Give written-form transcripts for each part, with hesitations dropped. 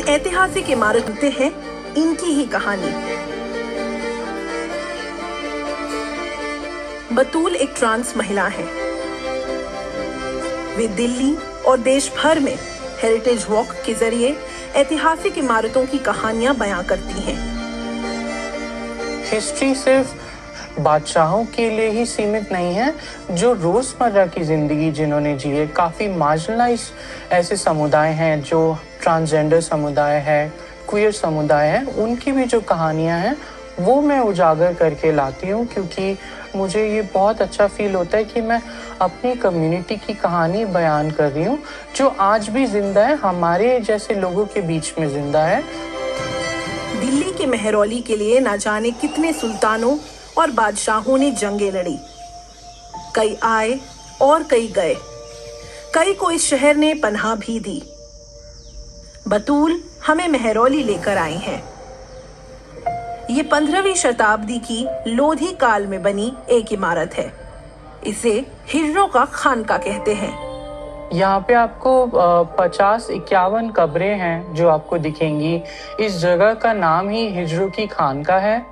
ऐतिहासिक इमारतें हैं इनकी ही कहानी। बतूल एक ट्रांस महिला है। वे दिल्ली और देश भर में हेरिटेज वॉक के जरिए ऐतिहासिक इमारतों की कहानियां बयां करती हैं। हिस्ट्री सिर्फ बादशाहों के लिए ही सीमित नहीं है। जो रोजमर्रा की जिंदगी जिन्होंने जी है, काफी मार्जिनलाइज्ड ऐसे समुदाय हैं, जो ट्रांसजेंडर समुदाय है, क्वियर समुदाय है, उनकी भी जो कहानियां हैं वो मैं उजागर करके लाती हूँ, क्योंकि मुझे ये बहुत अच्छा फील होता है कि मैं अपनी कम्युनिटी की कहानी बयान कर रही हूँ, जो आज भी जिंदा है, हमारे जैसे लोगों के बीच में जिंदा है। दिल्ली के मेहरौली के लिए ना जाने कितने सुल्तानों और बादशाहों ने जंगें लड़ी। कई आए और कई गए, कई को इस शहर ने पनाह भी दी। बतूल हमें मेहरौली लेकर आई हैं। ये 15वीं शताब्दी की लोधी काल में बनी एक इमारत है। इसे हिजरों का खानका कहते हैं। यहाँ पे आपको 50-51 कब्रें हैं जो आपको दिखेंगी। इस जगह का नाम ही हिजरों की खानका है।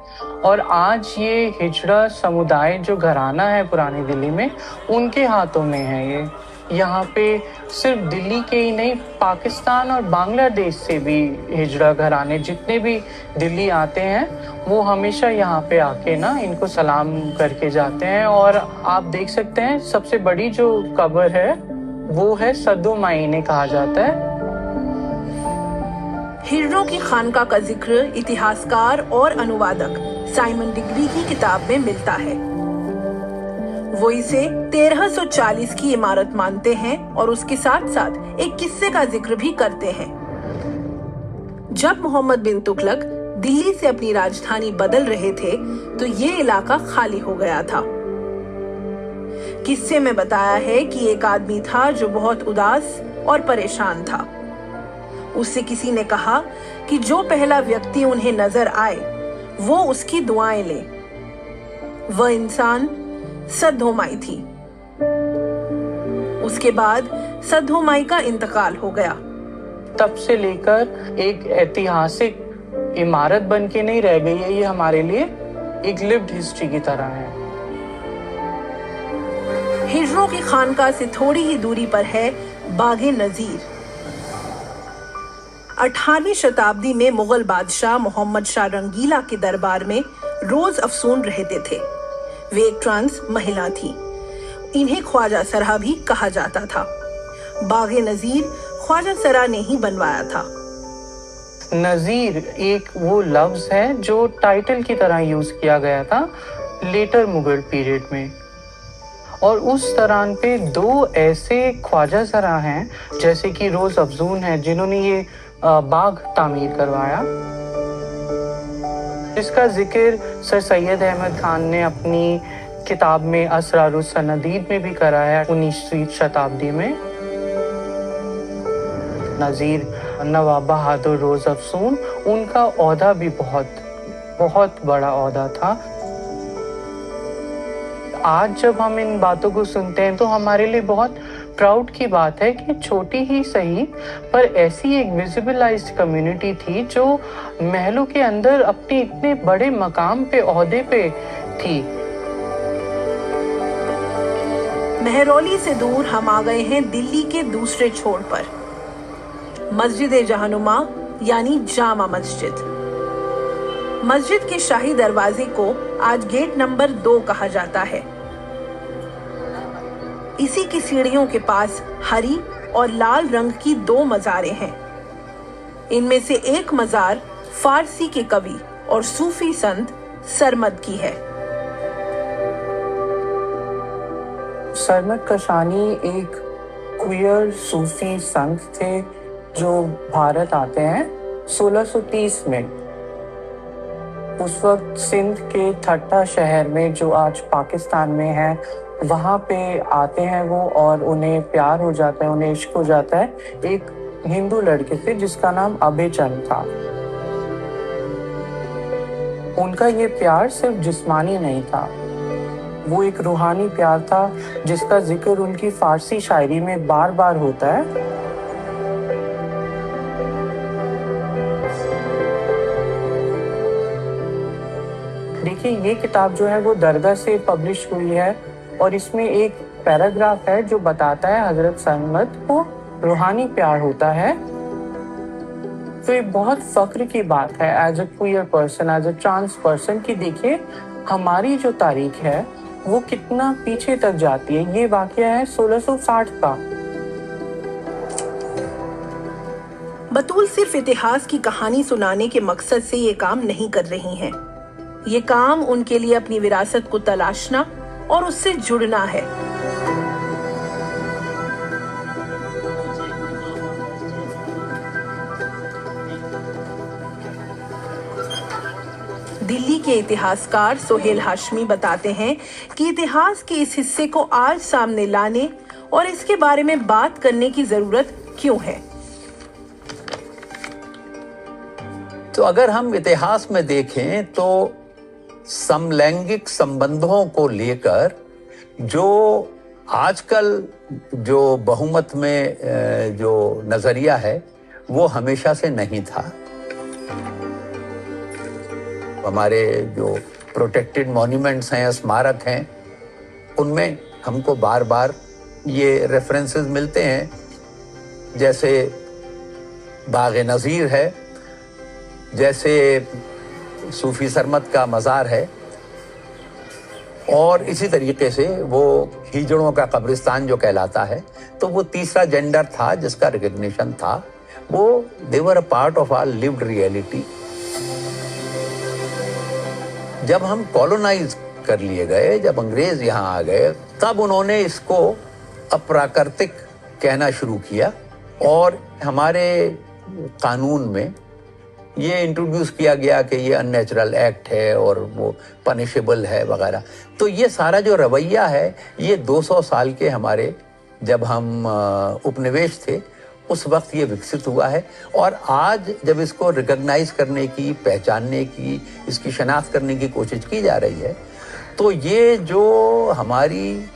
और आज ये हिजड़ा समुदाय जो घराना है पुरानी दिल्ली में, उनके हाथों में है ये। यहाँ पे सिर्फ दिल्ली के ही नहीं, पाकिस्तान और बांग्लादेश से भी हिजड़ा घराने जितने भी दिल्ली आते हैं, वो हमेशा यहाँ पे आके ना इनको सलाम करके जाते हैं। और आप देख सकते हैं सबसे बड़ी जो कब्र है वो है सद्दो माईने कहा जाता है। हिजड़ों की खानका का जिक्र इतिहासकार और अनुवादक साइमन डिग्री की किताब में मिलता है। वो इसे 1340 की इमारत मानते हैं और उसके साथ साथ एक किस्से का जिक्र भी करते हैं। जब मोहम्मद बिन तुगलक दिल्ली से अपनी राजधानी बदल रहे थे तो ये इलाका खाली हो गया था। किस्से में बताया है कि एक आदमी था जो बहुत उदास और परेशान था। उससे किसी ने कहा कि जो पहला व्यक्ति उन्हें नजर आए वो उसकी दुआएं ले। वह इंसान सद्दो माई थी। उसके बाद सद्दो माई का इंतकाल हो गया। तब से लेकर एक ऐतिहासिक इमारत बन के नहीं रह गई है, ये हमारे लिए एक लिव्ड हिस्ट्री की तरह है। हिजरों की खानका से थोड़ी ही दूरी पर है बागे नजीर। 18वीं शताब्दी में मुगल बादशाह मोहम्मद शाह रंगीला के दरबार में रोज अफसून रहते थे। वे एक ट्रांस महिला थी। इन्हें ख्वाजा सरा भी कहा जाता था। बागे नजीर ख्वाजा सरा ने ही बनवाया था। नजीर एक वो लफ्ज है जो टाइटल की तरह यूज किया गया था लेटर मुगल पीरियड में। और उस दौरान पे दो ऐसे ख्वाजा सरा हैं, जैसे कि रोज अफजून है, जिन्होंने ये बाग तामीर करवाया। इसका जिक्र सर सैयद अहमद खान ने अपनी किताब में असरारुस सनदीद में भी करा है 19वीं शताब्दी में। नजीर नवाब बहादुर रोज अफजून, उनका ओहदा भी बहुत बड़ा ओहदा था। आज जब हम इन बातों को सुनते हैं तो हमारे लिए बहुत प्राउड की बात है कि छोटी ही सही पर ऐसी एक विजिबलाइज्ड कम्युनिटी थी जो महलों के अंदर अपने इतने बड़े मकाम पे, ओहदे पे थी। मेहरौली से दूर हम आ गए हैं दिल्ली के दूसरे छोर पर, मस्जिद जहानुमा यानी जामा मस्जिद। मस्जिद के शाही दरवाजे को आज गेट नंबर 2 कहा जाता है। इसी की सीढ़ियों के पास हरी और लाल रंग की 2 मज़ारें हैं। इनमें से एक मज़ार फारसी के कवि और सूफी संत सरमद की है। सरमद कशानी एक क्वियर सूफी संत थे जो भारत आते हैं 1630 में। उस वक्त सिंध के ठट्टा शहर में, जो आज पाकिस्तान में है, वहाँ पे आते हैं वो, और उन्हें प्यार हो जाता है, उन्हें इश्क हो जाता है एक हिंदू लड़के से जिसका नाम अभय चंद था। उनका ये प्यार सिर्फ जिस्मानी नहीं था, वो एक रूहानी प्यार था जिसका जिक्र उनकी फारसी शायरी में बार बार होता है। देखिए, ये किताब जो है वो दरगाह से पब्लिश हुई है और इसमें एक पैराग्राफ है जो बताता है हजरत सहमद को रूहानी प्यार होता है। तो ये बहुत फख्र की बात है as a queer person, as a trans person, कि देखिए हमारी जो तारीख है वो कितना पीछे तक जाती है। ये वाकया है 1660 का। बतूल सिर्फ इतिहास की कहानी सुनाने के मकसद से ये काम नहीं कर रही हैं। ये काम उनके लिए अपनी विरासत को तलाशना और उससे जुड़ना है। दिल्ली के इतिहासकार सोहेल हाशमी बताते हैं कि इतिहास के इस हिस्से को आज सामने लाने और इसके बारे में बात करने की जरूरत क्यों है। तो अगर हम इतिहास में देखें तो समलैंगिक संबंधों को लेकर जो आजकल जो बहुमत में जो नजरिया है वो हमेशा से नहीं था। हमारे जो प्रोटेक्टेड मॉन्यूमेंट्स हैं, स्मारक हैं, उनमें हमको बार बार ये रेफरेंसेस मिलते हैं, जैसे बाग नज़ीर है, जैसे सूफी सरमद का मज़ार है, और इसी तरीके से वो हिजड़ों का कब्रिस्तान जो कहलाता है। तो वो तीसरा जेंडर था जिसका रिकग्निशन था, वो they were a part of our lived reality. जब हम कॉलोनाइज कर लिए गए, जब अंग्रेज यहाँ आ गए, तब उन्होंने इसको अप्राकृतिक कहना शुरू किया और हमारे कानून में ये इंट्रोड्यूस किया गया कि ये अननेचुरल एक्ट है और वो पनिशेबल है वगैरह। तो ये सारा जो रवैया है ये 200 साल के हमारे जब हम उपनिवेश थे उस वक्त ये विकसित हुआ है। और आज जब इसको रिकॉग्नाइज करने की, पहचानने की, इसकी शनाख्त करने की कोशिश की जा रही है, तो ये जो हमारी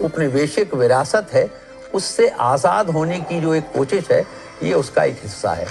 उपनिवेशिक विरासत है उससे आज़ाद होने की जो एक कोशिश है, ये उसका एक हिस्सा है।